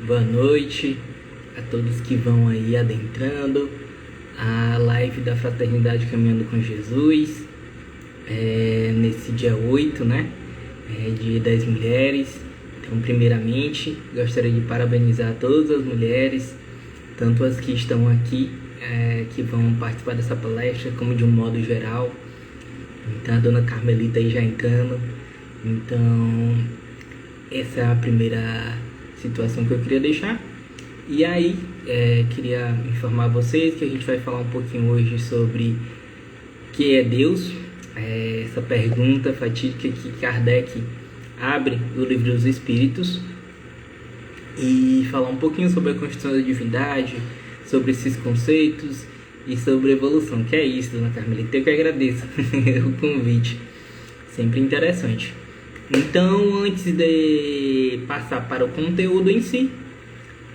boa noite a todos que vão aí adentrando a live da Fraternidade Caminhando com Jesus, nesse dia 8, né? Dia das Mulheres. Então, primeiramente, gostaria de parabenizar todas as mulheres, tanto as que estão aqui, que vão participar dessa palestra, como de um modo geral. Então, a dona Carmelita aí já entrando. Então, essa é a primeira situação que eu queria deixar. E aí, queria informar vocês que a gente vai falar um pouquinho hoje sobre o que é Deus. Essa pergunta fatídica que Kardec abre no Livro dos Espíritos, e falar um pouquinho sobre a Constituição da Divindade, sobre esses conceitos e sobre evolução. Que é isso, dona Carmelita, eu que agradeço o convite, sempre interessante. Então, antes de passar para o conteúdo em si,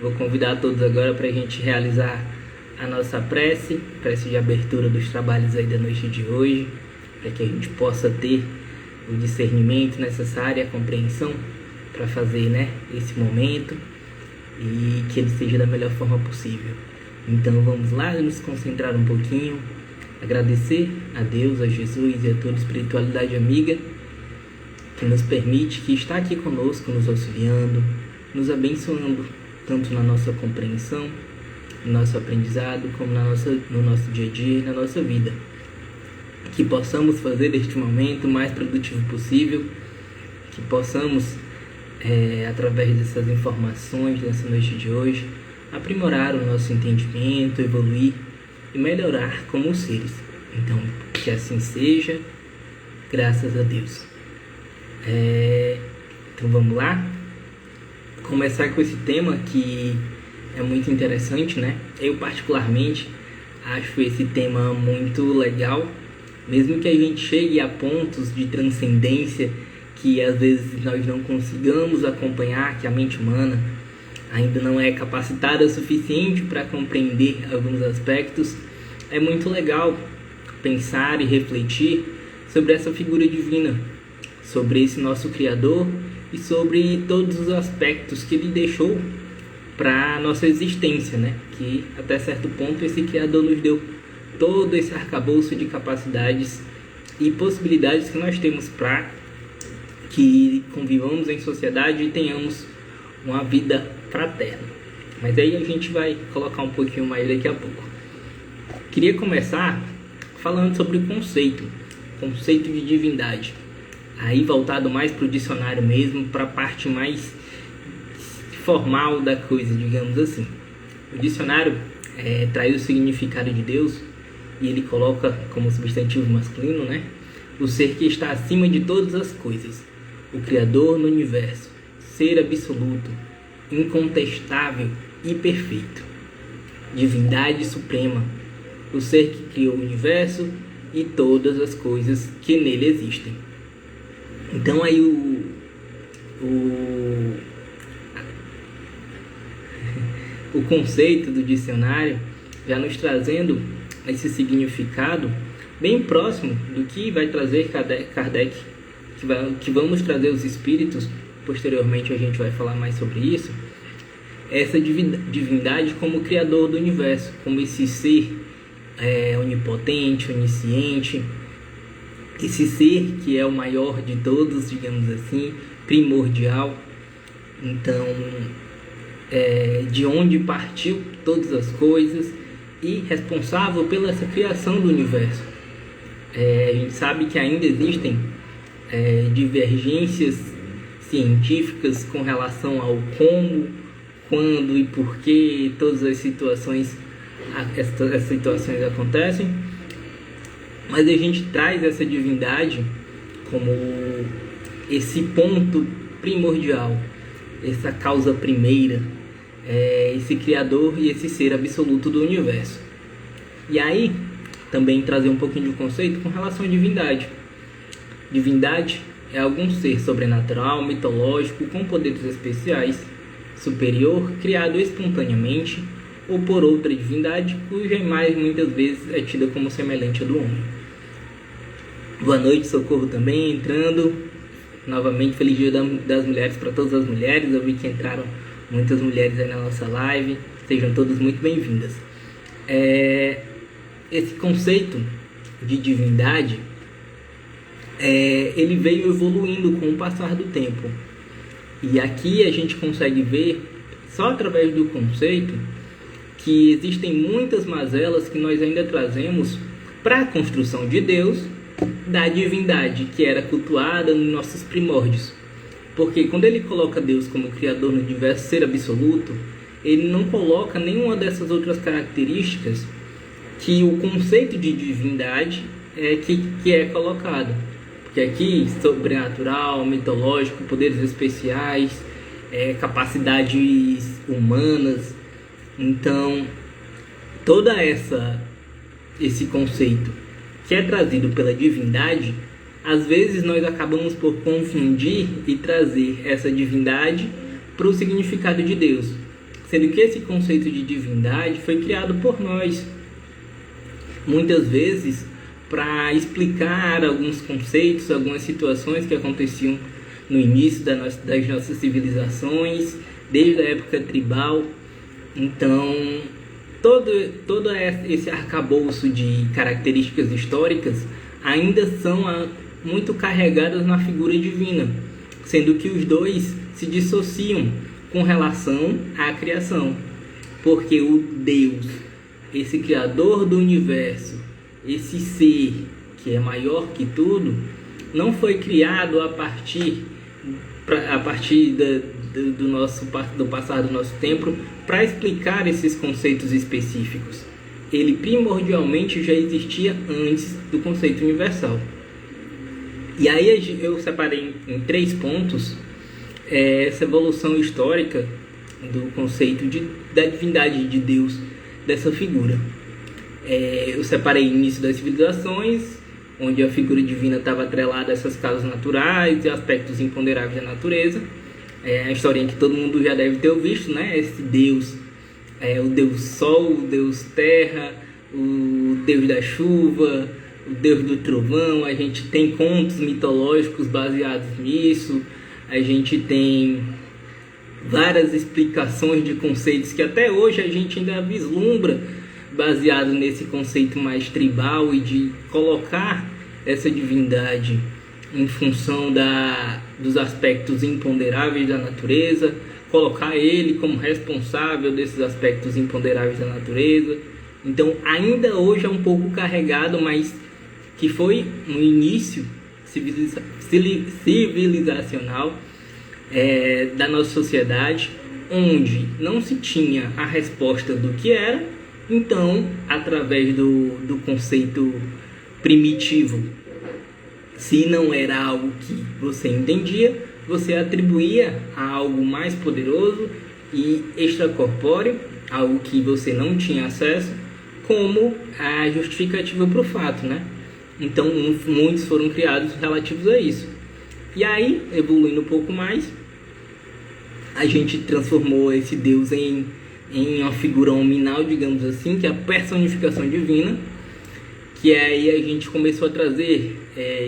vou convidar todos agora para a gente realizar a nossa prece de abertura dos trabalhos aí da noite de hoje, para que a gente possa ter o discernimento necessário, a compreensão para fazer, né, esse momento, e que ele seja da melhor forma possível. Então vamos lá, nos concentrar um pouquinho, agradecer a Deus, a Jesus e a toda a espiritualidade amiga que nos permite, que está aqui conosco, nos auxiliando, nos abençoando, tanto na nossa compreensão, no nosso aprendizado, como no nosso dia a dia e na nossa vida. Que possamos fazer deste momento o mais produtivo possível, que possamos, através dessas informações dessa noite de hoje, aprimorar o nosso entendimento, evoluir e melhorar como seres. Então, que assim seja, graças a Deus. Então vamos lá, começar com esse tema que é muito interessante, né? Eu particularmente acho esse tema muito legal, mesmo que a gente chegue a pontos de transcendência que às vezes nós não consigamos acompanhar, que a mente humana ainda não é capacitada o suficiente para compreender alguns aspectos. É muito legal pensar e refletir sobre essa figura divina, sobre esse nosso Criador e sobre todos os aspectos que Ele deixou para a nossa existência, né? Que até certo ponto esse Criador nos deu todo esse arcabouço de capacidades e possibilidades que nós temos para que convivamos em sociedade e tenhamos uma vida fraterna. Mas aí a gente vai colocar um pouquinho mais daqui a pouco. Queria começar falando sobre o conceito de divindade. Aí voltado mais para o dicionário mesmo, para a parte mais formal da coisa, digamos assim. O dicionário traz o significado de Deus e ele coloca como substantivo masculino, né, o ser que está acima de todas as coisas, o Criador no universo, ser absoluto, incontestável e perfeito, divindade suprema, o ser que criou o universo e todas as coisas que nele existem. Então aí o conceito do dicionário já nos trazendo esse significado bem próximo do que vai trazer Kardec, que vão nos trazer os espíritos. Posteriormente a gente vai falar mais sobre isso. Essa divindade como criador do universo, como esse ser onipotente, onisciente, esse ser que é o maior de todos, digamos assim, primordial. Então, de onde partiu todas as coisas e responsável pela essa criação do universo. A gente sabe que ainda existem divergências científicas com relação ao como, quando e por que todas as situações, essas situações acontecem, mas a gente traz essa divindade como esse ponto primordial, essa causa primeira, esse criador e esse ser absoluto do universo. E aí também trazer um pouquinho de conceito com relação à divindade. Divindade é algum ser sobrenatural, mitológico, com poderes especiais, superior, criado espontaneamente ou por outra divindade, cuja imagem muitas vezes é tida como semelhante à do homem. Boa noite, Socorro também entrando. Novamente, feliz dia das mulheres para todas as mulheres. Eu vi que entraram muitas mulheres aí na nossa live. Sejam todas muito bem-vindas. Esse conceito de divindade, ele veio evoluindo com o passar do tempo. E aqui a gente consegue ver, só através do conceito, que existem muitas mazelas que nós ainda trazemos para a construção de Deus, da divindade que era cultuada nos nossos primórdios. Porque quando ele coloca Deus como Criador no universo, ser absoluto, ele não coloca nenhuma dessas outras características que o conceito de divindade que é colocado. Porque aqui, sobrenatural, mitológico, poderes especiais, capacidades humanas. Então, esse conceito que é trazido pela divindade, às vezes nós acabamos por confundir e trazer essa divindade para o significado de Deus, sendo que esse conceito de divindade foi criado por nós, muitas vezes para explicar alguns conceitos, algumas situações que aconteciam no início das nossas civilizações, desde a época tribal. Então, todo esse arcabouço de características históricas ainda são muito carregadas na figura divina, sendo que os dois se dissociam com relação à criação, porque o Deus, esse Criador do universo, esse ser que é maior que tudo, não foi criado a partir do passar do nosso tempo para explicar esses conceitos específicos. Ele primordialmente já existia antes do conceito universal. E aí eu separei em 3 pontos essa evolução histórica do conceito da divindade de Deus, dessa figura. Eu separei o início das civilizações, onde a figura divina estava atrelada a essas causas naturais e aspectos imponderáveis da natureza. A historinha que todo mundo já deve ter visto, né? Esse Deus, o Deus Sol, o Deus Terra, o Deus da chuva, o Deus do trovão. A gente tem contos mitológicos baseados nisso. A gente tem várias explicações de conceitos que até hoje a gente ainda vislumbra, baseado nesse conceito mais tribal e de colocar essa divindade em função dos aspectos imponderáveis da natureza, colocar ele como responsável desses aspectos imponderáveis da natureza. Então, ainda hoje é um pouco carregado, mas que foi um início civilizacional da nossa sociedade, onde não se tinha a resposta do que era. Então, através do conceito primitivo, se não era algo que você entendia, você atribuía a algo mais poderoso e extracorpóreo, algo que você não tinha acesso, como a justificativa para o fato, né? Então, muitos foram criados relativos a isso. E aí, evoluindo um pouco mais, a gente transformou esse Deus em uma figura nominal, digamos assim, que é a personificação divina, que aí a gente começou a trazer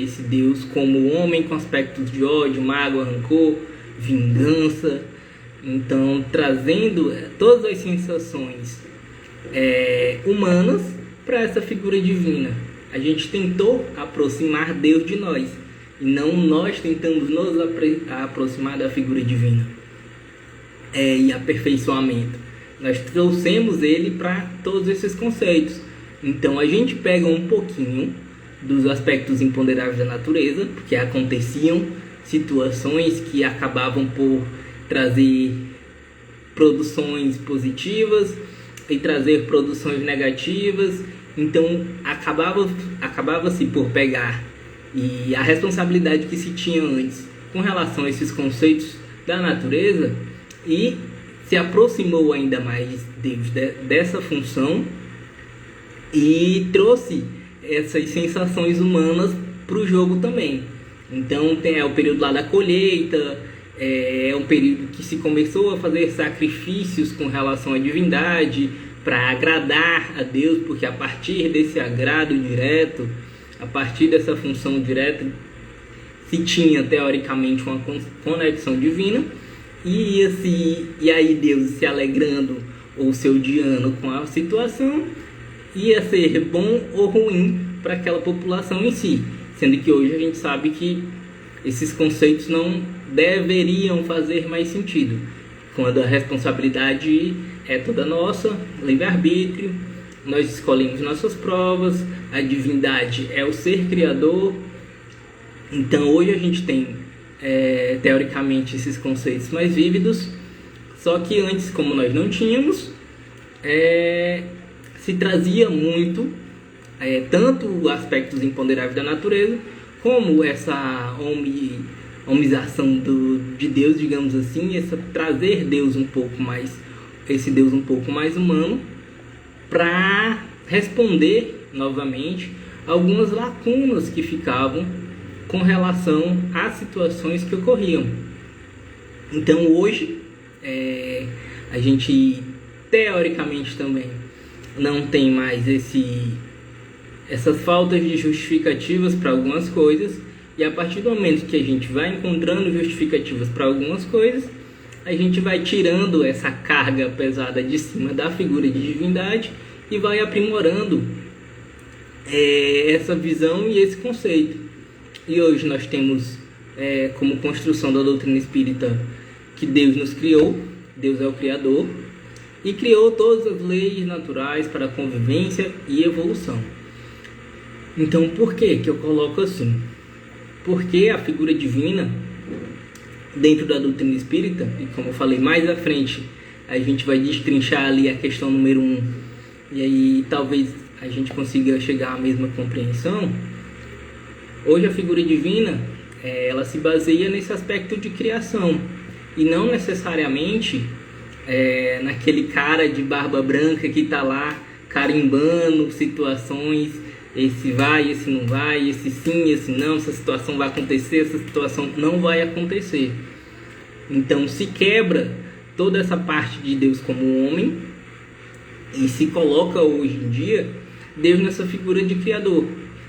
esse Deus como homem com aspectos de ódio, mágoa, rancor, vingança. Então, trazendo todas as sensações humanas para essa figura divina. A gente tentou aproximar Deus de nós, e não nós tentamos nos aproximar da figura divina. E aperfeiçoamento. Nós trouxemos ele para todos esses conceitos. Então a gente pega um pouquinho dos aspectos imponderáveis da natureza, porque aconteciam situações que acabavam por trazer produções positivas e trazer produções negativas. Então acabava-se por pegar e a responsabilidade que se tinha antes com relação a esses conceitos da natureza, e se aproximou ainda mais Deus dessa função e trouxe essas sensações humanas para o jogo também. Então tem o período lá da colheita, é um período que se começou a fazer sacrifícios com relação à divindade para agradar a Deus, porque a partir desse agrado direto, a partir dessa função direta, se tinha teoricamente uma conexão divina. e aí Deus se alegrando ou se odiando com a situação, ia ser bom ou ruim para aquela população em si, sendo que hoje a gente sabe que esses conceitos não deveriam fazer mais sentido, quando a responsabilidade é toda nossa, livre-arbítrio, nós escolhemos nossas provas, a divindade é o ser criador. Então hoje a gente tem teoricamente esses conceitos mais vívidos, só que antes, como nós não tínhamos, se trazia muito tanto aspectos imponderáveis da natureza, como essa homização de Deus, digamos assim, trazer Deus esse Deus um pouco mais humano, para responder novamente algumas lacunas que ficavam com relação às situações que ocorriam. Então hoje a gente teoricamente também não tem mais essas faltas de justificativas para algumas coisas, e a partir do momento que a gente vai encontrando justificativas para algumas coisas, a gente vai tirando essa carga pesada de cima da figura de divindade e vai aprimorando essa visão e esse conceito. E hoje nós temos como construção da doutrina espírita que Deus nos criou, Deus é o Criador, e criou todas as leis naturais para a convivência e evolução. Então, por que eu coloco assim? Porque a figura divina, dentro da doutrina espírita, e como eu falei mais à frente, a gente vai destrinchar ali a questão número 1, e aí talvez a gente consiga chegar à mesma compreensão. Hoje a figura divina, ela se baseia nesse aspecto de criação, e não necessariamente naquele cara de barba branca que está lá carimbando situações, esse vai, esse não vai, esse sim, esse não, essa situação vai acontecer, essa situação não vai acontecer. Então se quebra toda essa parte de Deus como homem e se coloca hoje em dia Deus nessa figura de Criador.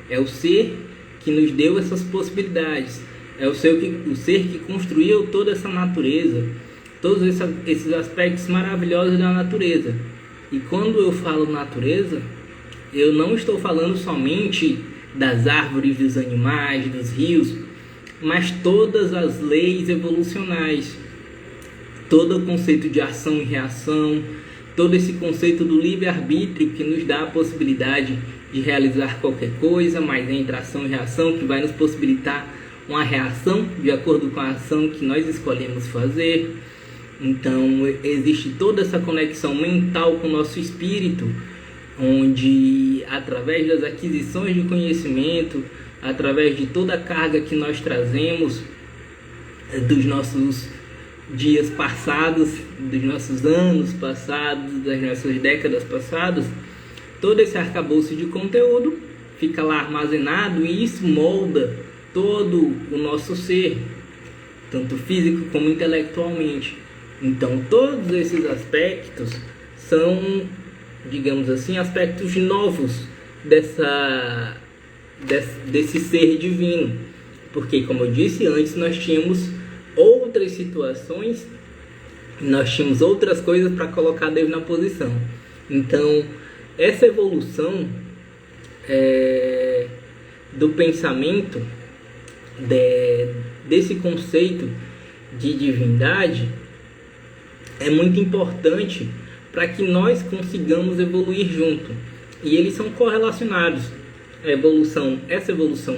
É o ser que nos deu essas possibilidades, é o ser que construiu toda essa natureza, todos esses aspectos maravilhosos da natureza. E quando eu falo natureza, eu não estou falando somente das árvores, dos animais, dos rios, mas todas as leis evolucionais, todo o conceito de ação e reação, todo esse conceito do livre-arbítrio que nos dá a possibilidade de realizar qualquer coisa, mas entre ação e reação, que vai nos possibilitar uma reação de acordo com a ação que nós escolhemos fazer. Então existe toda essa conexão mental com o nosso espírito, onde através das aquisições de conhecimento, através de toda a carga que nós trazemos dos nossos dias passados, dos nossos anos passados, das nossas décadas passadas, todo esse arcabouço de conteúdo fica lá armazenado, e isso molda todo o nosso ser, tanto físico como intelectualmente. Então todos esses aspectos são, digamos assim, aspectos novos desse ser divino, porque, como eu disse antes, nós tínhamos outras situações, nós tínhamos outras coisas para colocar Deus na posição. Então essa evolução do pensamento desse conceito de divindade é muito importante para que nós consigamos evoluir junto, e eles são correlacionados. Essa evolução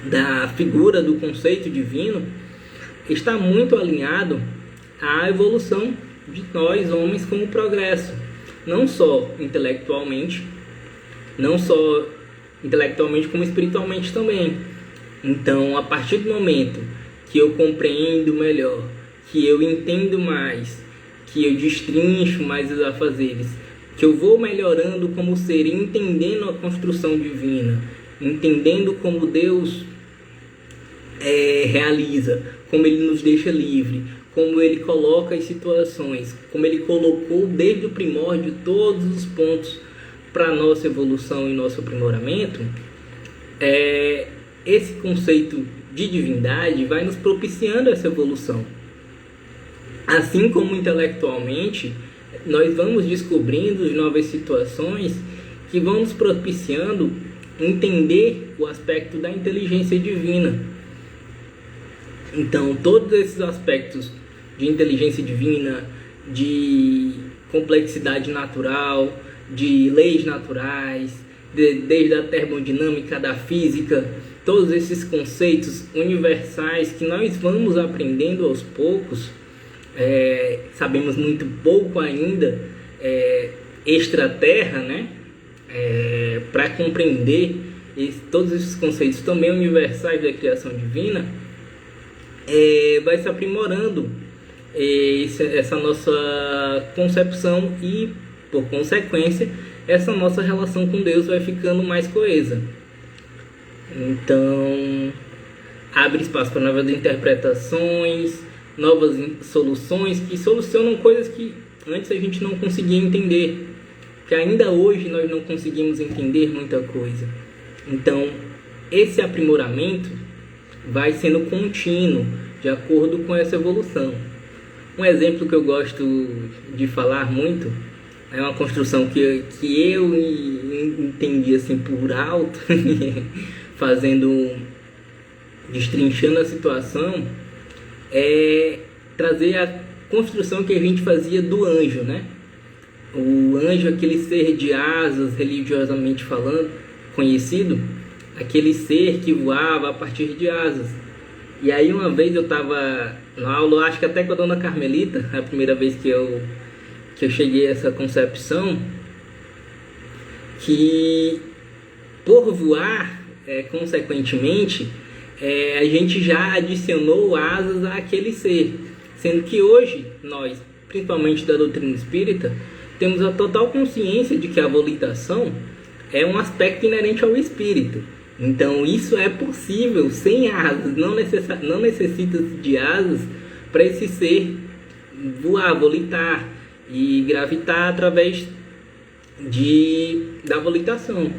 da figura do conceito divino está muito alinhado à evolução de nós homens como progresso, não só intelectualmente como espiritualmente também. Então, a partir do momento que eu compreendo melhor, que eu entendo mais, que eu destrincho mais os afazeres, que eu vou melhorando como ser, entendendo a construção divina, entendendo como Deus realiza, como Ele nos deixa livre, como Ele coloca as situações, como Ele colocou desde o primórdio todos os pontos para a nossa evolução e nosso aprimoramento. Esse conceito de divindade vai nos propiciando essa evolução. Assim como intelectualmente, nós vamos descobrindo novas situações que vão nos propiciando entender o aspecto da inteligência divina. Então, todos esses aspectos de inteligência divina, de complexidade natural, de leis naturais, desde a termodinâmica, da física, todos esses conceitos universais que nós vamos aprendendo aos poucos, sabemos muito pouco ainda, extraterra, né? Para compreender todos esses conceitos também universais da criação divina, vai se aprimorando essa nossa concepção e, por consequência, essa nossa relação com Deus vai ficando mais coesa. Então, abre espaço para novas interpretações, novas soluções que solucionam coisas que antes a gente não conseguia entender, que ainda hoje nós não conseguimos entender muita coisa. Então, esse aprimoramento vai sendo contínuo, de acordo com essa evolução. Um exemplo que eu gosto de falar muito é uma construção que eu entendi assim por alto, destrinchando a situação, trazer a construção que a gente fazia do anjo, né? O anjo, aquele ser de asas, religiosamente falando, conhecido, aquele ser que voava a partir de asas. E aí uma vez eu estava na aula, acho que até com a dona Carmelita, a primeira vez que eu cheguei a essa concepção, que por voar, consequentemente, a gente já adicionou asas àquele ser, sendo que hoje nós, principalmente da doutrina espírita, temos a total consciência de que a volitação é um aspecto inerente ao espírito. Então isso é possível sem asas, não necessita de asas para esse ser voar, volitar e gravitar através da volitação.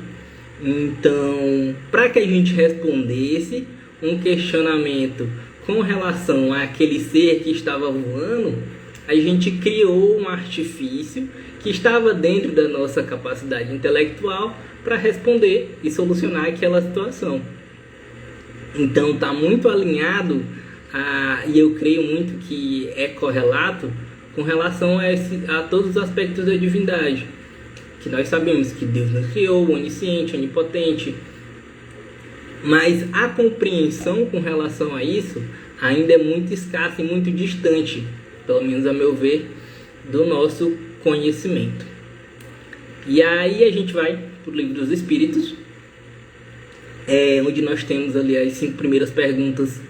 Então, para que a gente respondesse um questionamento com relação àquele ser que estava voando, a gente criou um artifício que estava dentro da nossa capacidade intelectual para responder e solucionar aquela situação. Então está muito alinhado e eu creio muito que é correlato com relação a todos os aspectos da divindade, que nós sabemos que Deus nos criou, onisciente, onipotente, mas a compreensão com relação a isso ainda é muito escassa e muito distante, pelo menos a meu ver, do nosso conhecimento. E aí a gente vai para o Livro dos Espíritos, onde nós temos ali as 5 primeiras perguntas,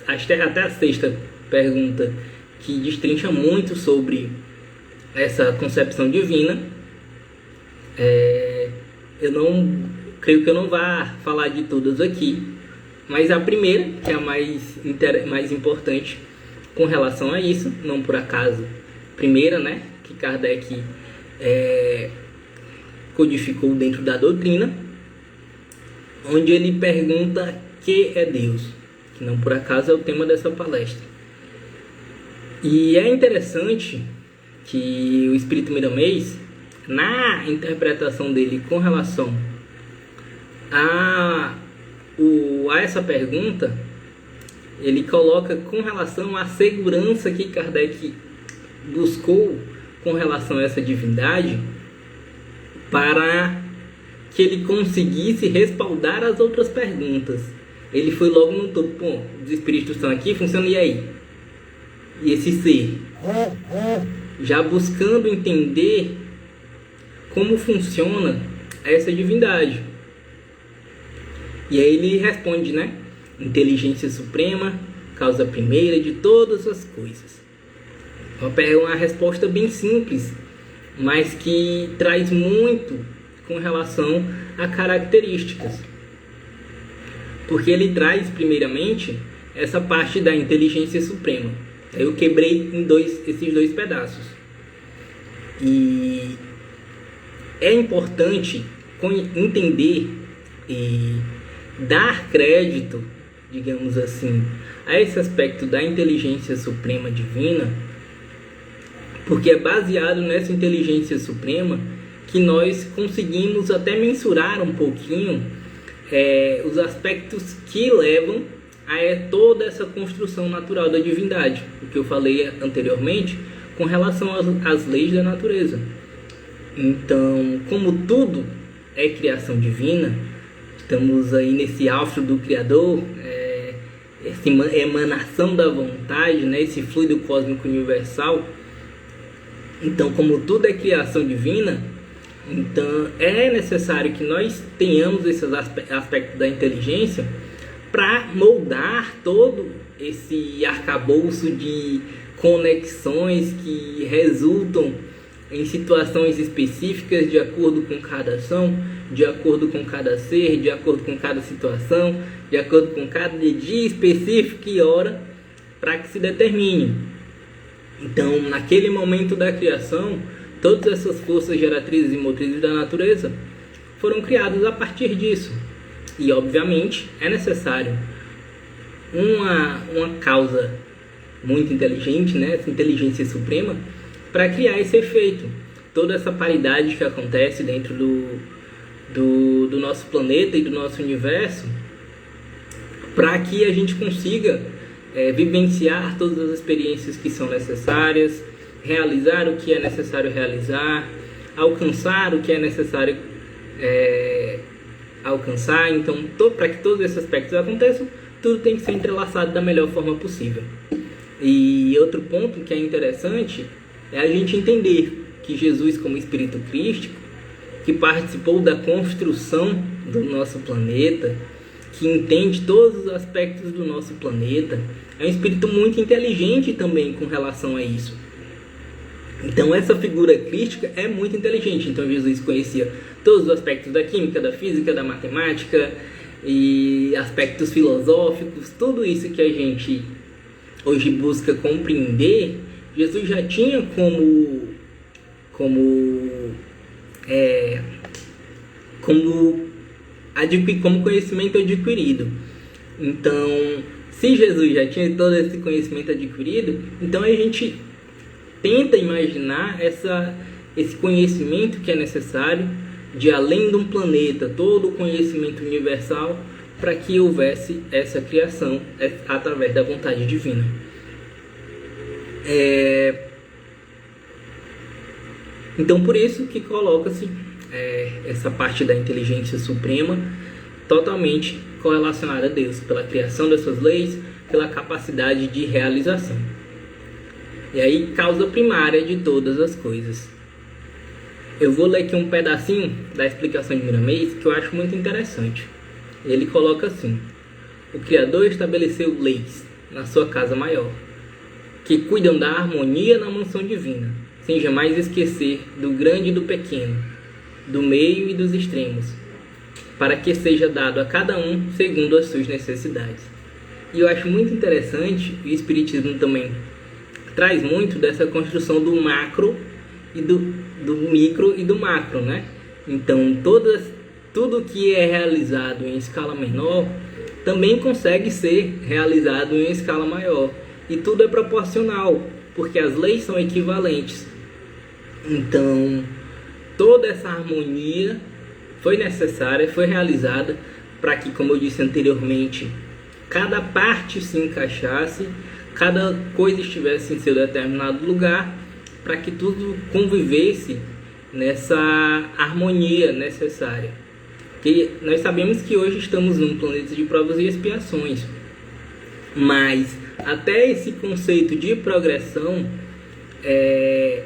até a 6ª pergunta, que destrincha muito sobre essa concepção divina. Eu não creio que eu não vá falar de todas aqui, mas a primeira, que é a mais importante com relação a isso, não por acaso, primeira, né, que Kardec codificou dentro da doutrina, onde ele pergunta que é Deus, que não por acaso é o tema dessa palestra. E é interessante que o Espírito Miramês, na interpretação dele com relação a essa pergunta, ele coloca com relação à segurança que Kardec buscou com relação a essa divindade, para que ele conseguisse respaldar as outras perguntas. Ele foi logo no topo. Bom, os espíritos estão aqui, funcionam, e aí? E esse ser? Já buscando entender como funciona essa divindade. E aí ele responde, né? Inteligência suprema, causa primeira de todas as coisas. É uma resposta bem simples, mas que traz muito com relação a características. Porque ele traz, primeiramente, essa parte da inteligência suprema. Eu quebrei em esses dois pedaços. E é importante entender e dar crédito digamos assim, a esse aspecto da inteligência suprema divina, porque é baseado nessa inteligência suprema que nós conseguimos até mensurar um pouquinho os aspectos que levam a toda essa construção natural da divindade, o que eu falei anteriormente com relação às leis da natureza. Então, como tudo é criação divina, estamos aí nesse austro do Criador, essa emanação da vontade, né, esse fluido cósmico universal. Então, como tudo é criação divina, então é necessário que nós tenhamos esses aspectos da inteligência para moldar todo esse arcabouço de conexões que resultam em situações específicas de acordo com cada ação, de acordo com cada ser, de acordo com cada situação, de acordo com cada dia específico e hora, para que se determine. Então, naquele momento da criação, todas essas forças geratrizes e motrizes da natureza foram criadas a partir disso. E, obviamente, é necessário uma causa muito inteligente, né, essa inteligência suprema, para criar esse efeito. Toda essa paridade que acontece dentro do nosso planeta e do nosso universo, para que a gente consiga vivenciar todas as experiências que são necessárias, realizar o que é necessário realizar, alcançar o que é necessário alcançar. Então, para que todos esses aspectos aconteçam, tudo tem que ser entrelaçado da melhor forma possível. E outro ponto que é interessante é a gente entender que Jesus, como Espírito Crístico, que participou da construção do nosso planeta, que entende todos os aspectos do nosso planeta, é um espírito muito inteligente também com relação a isso. Então essa figura crística é muito inteligente. Então Jesus conhecia todos os aspectos da química, da física, da matemática e aspectos filosóficos, tudo isso que a gente hoje busca compreender, Jesus já tinha como conhecimento adquirido. Então, se Jesus já tinha todo esse conhecimento adquirido, então a gente tenta imaginar esse conhecimento que é necessário de além de um planeta, todo o conhecimento universal, para que houvesse essa criação através da vontade divina. Então, por isso que coloca-se essa parte da inteligência suprema totalmente correlacionada a Deus, pela criação dessas leis, pela capacidade de realização. E aí, causa primária de todas as coisas. Eu vou ler aqui um pedacinho da explicação de Miramês que eu acho muito interessante. Ele coloca assim: o Criador estabeleceu leis na sua casa maior, que cuidam da harmonia na mansão divina, sem jamais esquecer do grande e do pequeno, do meio e dos extremos, para que seja dado a cada um segundo as suas necessidades. E eu acho muito interessante, o Espiritismo também traz muito dessa construção do macro e do micro e do macro, né? Então tudo que é realizado em escala menor também consegue ser realizado em escala maior. E tudo é proporcional, porque as leis são equivalentes. Então, toda essa harmonia foi necessária, foi realizada para que, como eu disse anteriormente, cada parte se encaixasse, cada coisa estivesse em seu determinado lugar, para que tudo convivesse nessa harmonia necessária. Porque nós sabemos que hoje estamos num planeta de provas e expiações, mas até esse conceito de progressão é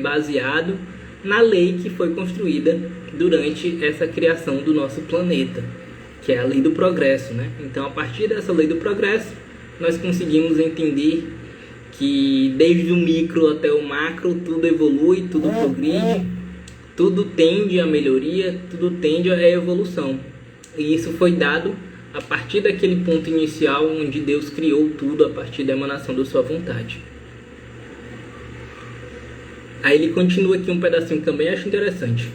baseado na lei que foi construída durante essa criação do nosso planeta, que é a lei do progresso, né? Então, a partir dessa lei do progresso, nós conseguimos entender que desde o micro até o macro, tudo evolui, tudo progride, tudo tende à melhoria, tudo tende à evolução. E isso foi dado a partir daquele ponto inicial onde Deus criou tudo a partir da emanação da sua vontade. Aí ele continua aqui um pedacinho que também acho interessante.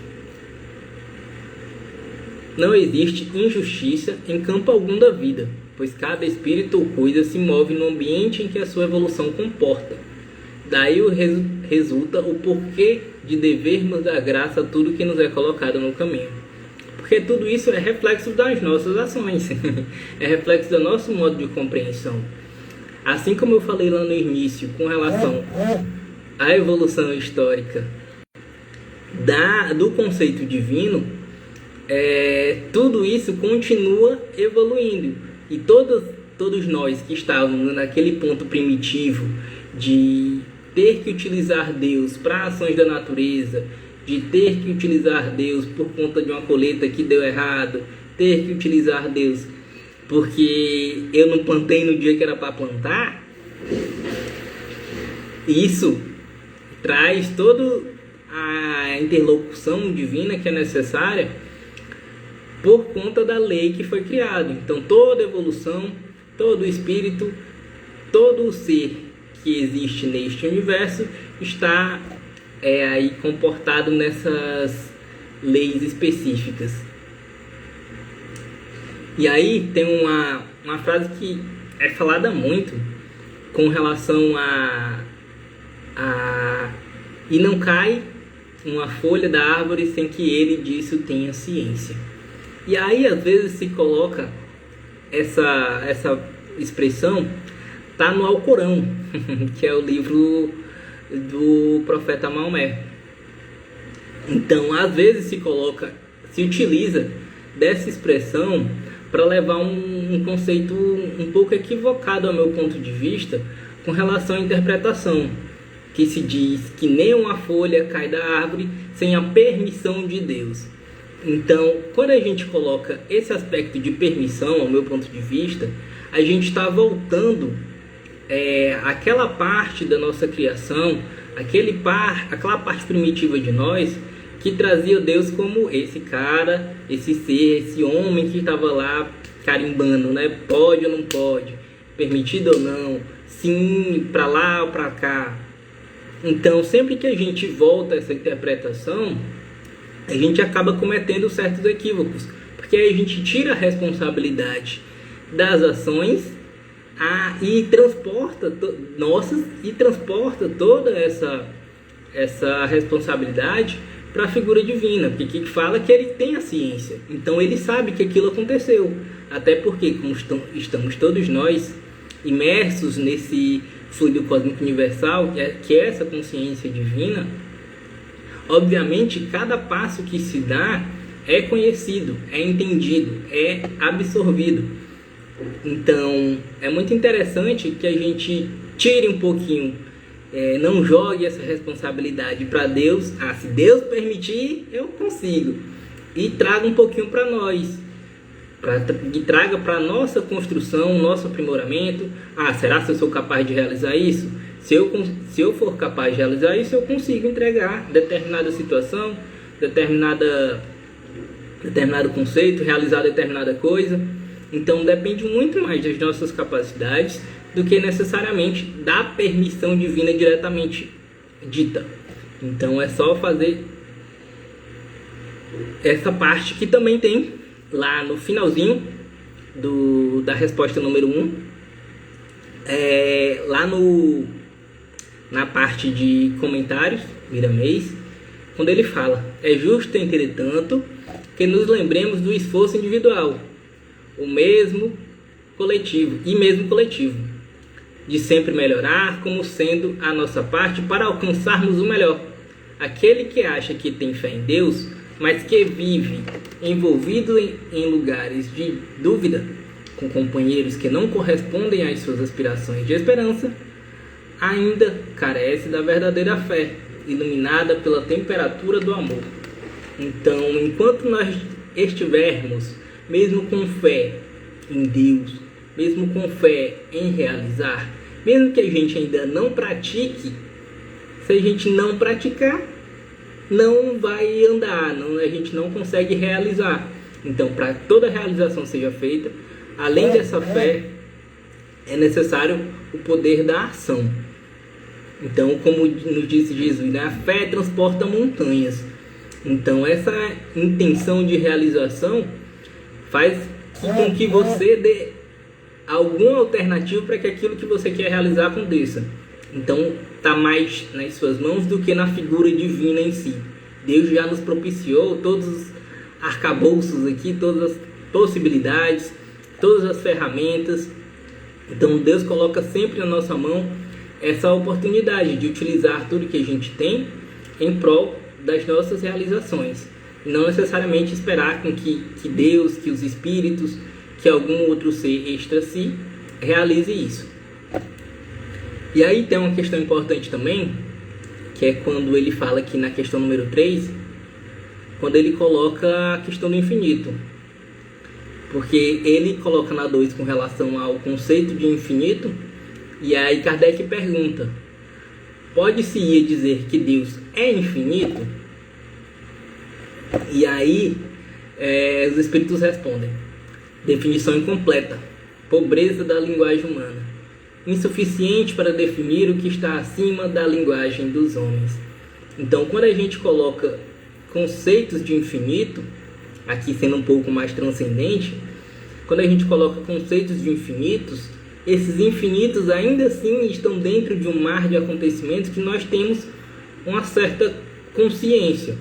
não existe injustiça em campo algum da vida, pois cada espírito ou coisa se move no ambiente em que a sua evolução comporta. Daí resulta o porquê de devermos dar graça a tudo que nos é colocado no caminho. Porque tudo isso é reflexo das nossas ações, é reflexo do nosso modo de compreensão. Assim como eu falei lá no início, com relação à evolução histórica do conceito divino, tudo isso continua evoluindo. E todos nós que estávamos naquele ponto primitivo de ter que utilizar Deus para ações da natureza, de ter que utilizar Deus por conta de uma colheita que deu errado, ter que utilizar Deus porque eu não plantei no dia que era para plantar, isso traz toda a interlocução divina que é necessária por conta da lei que foi criada. Então toda evolução, todo espírito, todo o ser que existe neste universo está aí comportado nessas leis específicas. E aí tem uma frase que é falada muito com relação e não cai uma folha da árvore sem que ele disso tenha ciência. E aí às vezes se coloca essa expressão, tá no Alcorão, que é o livro do profeta Maomé. Então às vezes se utiliza dessa expressão para levar um conceito um pouco equivocado ao meu ponto de vista com relação à interpretação, que se diz que nem uma folha cai da árvore sem a permissão de Deus. Então, quando a gente coloca esse aspecto de permissão, ao meu ponto de vista, a gente está voltando aquela parte da nossa criação, aquela parte primitiva de nós, que trazia Deus como esse cara, esse ser, esse homem que estava lá carimbando, né? Pode ou não pode, permitido ou não, sim, para lá ou para cá. Então, sempre que a gente volta a essa interpretação, a gente acaba cometendo certos equívocos, porque aí a gente tira a responsabilidade das ações e transporta toda essa responsabilidade para a figura divina, porque que fala que ele tem a ciência, então ele sabe que aquilo aconteceu, até porque como estamos todos nós imersos nesse fluido cósmico universal, que é essa consciência divina, obviamente cada passo que se dá é conhecido, é entendido, é absorvido. Então é muito interessante que a gente tire um pouquinho, não jogue essa responsabilidade para Deus. Se Deus permitir, eu consigo, e traga um pouquinho para nós, e traga para a nossa construção, nosso aprimoramento. Será que eu sou capaz de realizar isso? Se eu for capaz de realizar isso, eu consigo entregar determinada situação, determinado conceito, realizar determinada coisa. Então depende muito mais das nossas capacidades do que necessariamente da permissão divina diretamente dita. Então é só fazer essa parte que também tem lá no finalzinho da resposta número 1, lá na parte de comentários, Miramês, quando ele fala: é justo, entretanto, que nos lembremos do esforço individual, mesmo coletivo, de sempre melhorar, como sendo a nossa parte para alcançarmos o melhor. Aquele que acha que tem fé em Deus, mas que vive envolvido em lugares de dúvida, com companheiros que não correspondem às suas aspirações de esperança, ainda carece da verdadeira fé, iluminada pela temperatura do amor. Então, enquanto nós estivermos, mesmo com fé em Deus, mesmo com fé em realizar, mesmo que a gente ainda não pratique, se a gente não praticar, não vai andar, a gente não consegue realizar. Então, para toda realização seja feita, além dessa fé, é necessário o poder da ação. Então, como nos disse Jesus, a fé transporta montanhas. Então, essa intenção de realização faz com que você dê alguma alternativa para que aquilo que você quer realizar aconteça. Então está mais nas suas mãos do que na figura divina em si. Deus já nos propiciou todos os arcabouços aqui, todas as possibilidades, todas as ferramentas. Então Deus coloca sempre na nossa mão essa oportunidade de utilizar tudo que a gente tem em prol das nossas realizações. E não necessariamente esperar com que Deus, que os espíritos, que algum outro ser extra si realize isso. E aí tem uma questão importante também, que é quando ele fala aqui na questão número 3, quando ele coloca a questão do infinito. Porque ele coloca na 2 com relação ao conceito de infinito, e aí Kardec pergunta: pode-se dizer que Deus é infinito? E aí os espíritos respondem: definição incompleta, pobreza da linguagem humana, insuficiente para definir o que está acima da linguagem dos homens. Então, quando a gente coloca conceitos de infinito, aqui sendo um pouco mais transcendente, quando a gente coloca conceitos de infinitos, esses infinitos ainda assim estão dentro de um mar de acontecimentos que nós temos uma certa consciência.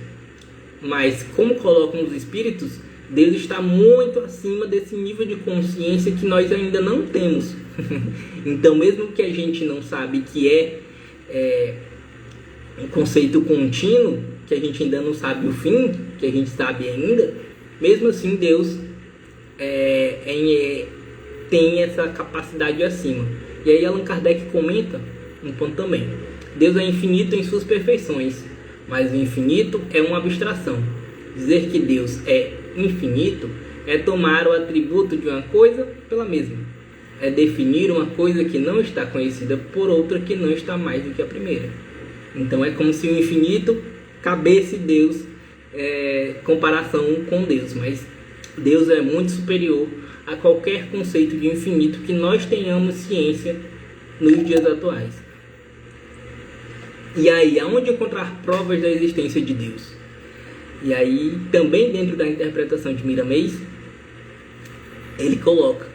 Mas, como colocam os espíritos, Deus está muito acima desse nível de consciência que nós ainda não temos. Então, mesmo que a gente não sabe que é um conceito contínuo, que a gente ainda não sabe o fim, que a gente sabe ainda, mesmo assim Deus tem essa capacidade acima. E aí Allan Kardec comenta um ponto também: Deus é infinito em suas perfeições, mas o infinito é uma abstração. Dizer que Deus é infinito é tomar o atributo de uma coisa pela mesma, é definir uma coisa que não está conhecida por outra que não está mais do que a primeira. Então é como se o infinito cabesse Deus, comparação com Deus, mas Deus é muito superior a qualquer conceito de infinito que nós tenhamos ciência nos dias atuais. E aí, aonde encontrar provas da existência de Deus? E aí, também dentro da interpretação de Miramês, ele coloca: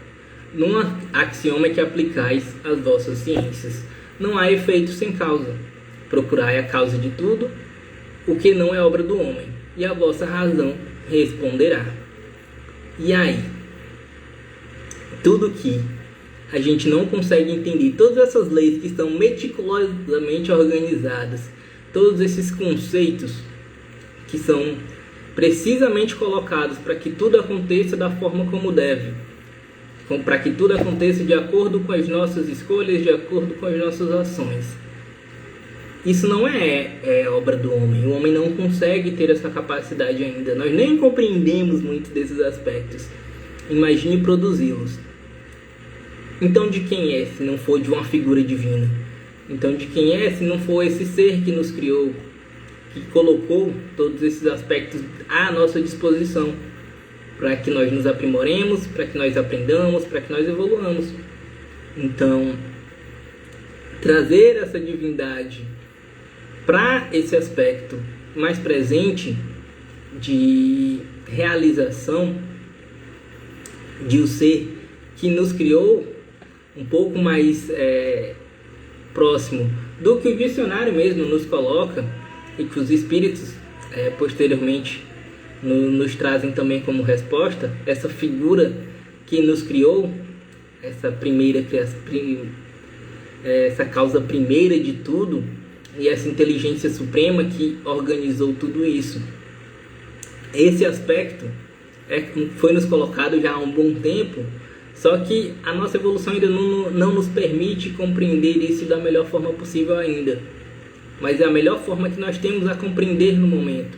num axioma que aplicais às vossas ciências, não há efeito sem causa. Procurai a causa de tudo, o que não é obra do homem, e a vossa razão responderá. E aí, tudo que a gente não consegue entender, todas essas leis que estão meticulosamente organizadas, todos esses conceitos que são precisamente colocados para que tudo aconteça da forma como deve, para que tudo aconteça de acordo com as nossas escolhas, de acordo com as nossas ações. Isso não é obra do homem. O homem não consegue ter essa capacidade ainda. Nós nem compreendemos muito desses aspectos. Imagine produzi-los. Então de quem é se não for de uma figura divina? Então de quem é se não for esse ser que nos criou, que colocou todos esses aspectos à nossa disposição, para que nós nos aprimoremos, para que nós aprendamos, para que nós evoluamos. Então, trazer essa divindade para esse aspecto mais presente de realização de o ser que nos criou um pouco mais próximo do que o dicionário mesmo nos coloca, e que os espíritos posteriormente nos trazem também como resposta, essa figura que nos criou, essa primeira criação, essa causa primeira de tudo, e essa inteligência suprema que organizou tudo isso. Esse aspecto foi nos colocado já há um bom tempo, só que a nossa evolução ainda não nos permite compreender isso da melhor forma possível ainda. Mas é a melhor forma que nós temos a compreender no momento.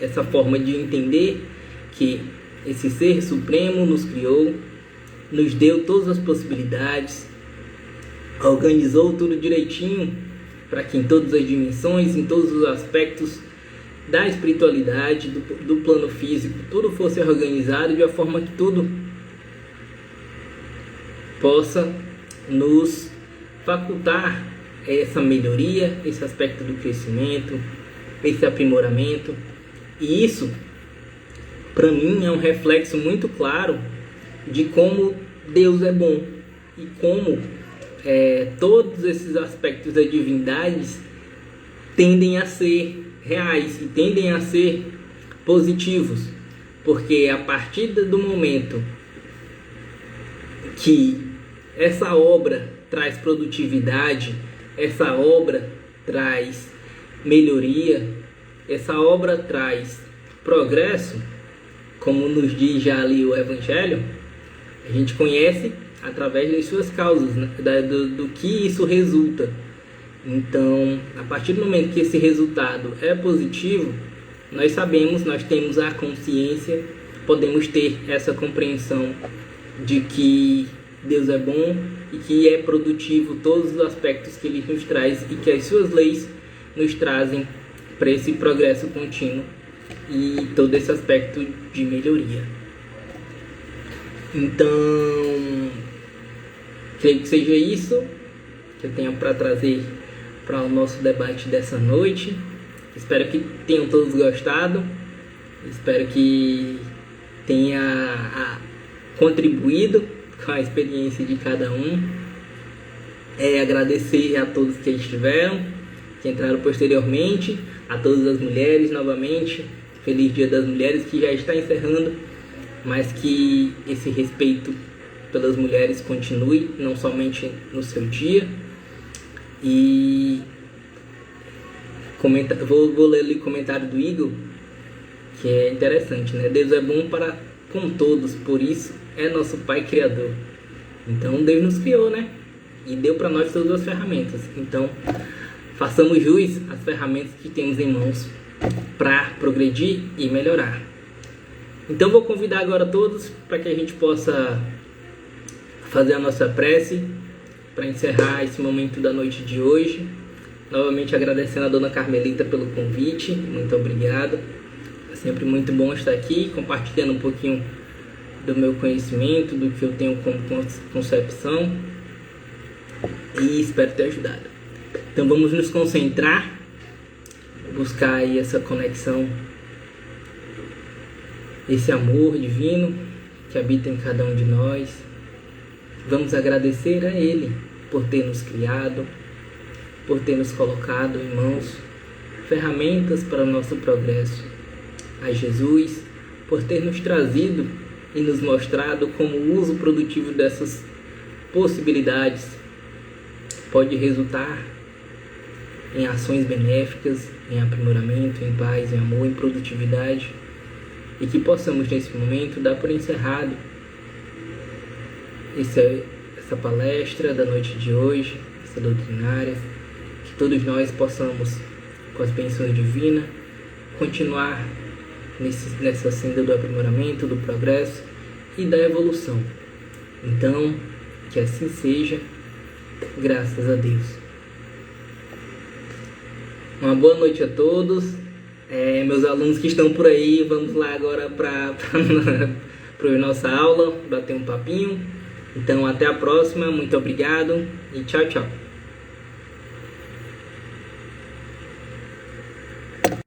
Essa forma de entender que esse ser supremo nos criou, nos deu todas as possibilidades, organizou tudo direitinho para que em todas as dimensões, em todos os aspectos da espiritualidade, do plano físico, tudo fosse organizado de uma forma que tudo possa nos facultar essa melhoria, esse aspecto do crescimento, esse aprimoramento. E isso para mim é um reflexo muito claro de como Deus é bom e como todos esses aspectos da divindade tendem a ser reais e tendem a ser positivos, porque a partir do momento que essa obra traz produtividade, essa obra traz melhoria, essa obra traz progresso, como nos diz já ali o Evangelho, a gente conhece através das suas causas, né? do que isso resulta. Então, a partir do momento que esse resultado é positivo, nós sabemos, nós temos a consciência, podemos ter essa compreensão de que Deus é bom e que é produtivo todos os aspectos que Ele nos traz e que as suas leis nos trazem para esse progresso contínuo e todo esse aspecto de melhoria. Então, creio que seja isso que eu tenho para trazer para o nosso debate dessa noite. Espero que tenham todos gostado. Espero que tenha contribuído com a experiência de cada um. Agradecer a todos que estiveram, que entraram posteriormente, a todas as mulheres novamente. Feliz Dia das Mulheres, que já está encerrando, mas que esse respeito pelas mulheres continue, não somente no seu dia. E vou ler ali o comentário do Igor, que é interessante, né? Deus é bom para com todos, por isso é nosso Pai Criador. Então Deus nos criou, né? E deu para nós todas as ferramentas. Então façamos jus às ferramentas que temos em mãos para progredir e melhorar. Então vou convidar agora todos para que a gente possa fazer a nossa prece para encerrar esse momento da noite de hoje. Novamente agradecendo a Dona Carmelita pelo convite, muito obrigado. É sempre muito bom estar aqui compartilhando um pouquinho do meu conhecimento, do que eu tenho como concepção, e espero ter ajudado. Então vamos nos concentrar, buscar aí essa conexão, esse amor divino que habita em cada um de nós. Vamos agradecer a Ele por ter nos criado, por ter nos colocado em mãos ferramentas para o nosso progresso. A Jesus por ter nos trazido e nos mostrado como o uso produtivo dessas possibilidades pode resultar em ações benéficas, em aprimoramento, em paz, em amor, em produtividade, e que possamos nesse momento dar por encerrado essa palestra da noite de hoje, essa doutrinária, que todos nós possamos, com as bênçãos divinas, continuar nessa senda do aprimoramento, do progresso e da evolução. Então, que assim seja, graças a Deus. Uma boa noite a todos. Meus alunos que estão por aí, vamos lá agora para a nossa aula, bater um papinho. Então, até a próxima, muito obrigado e tchau, tchau.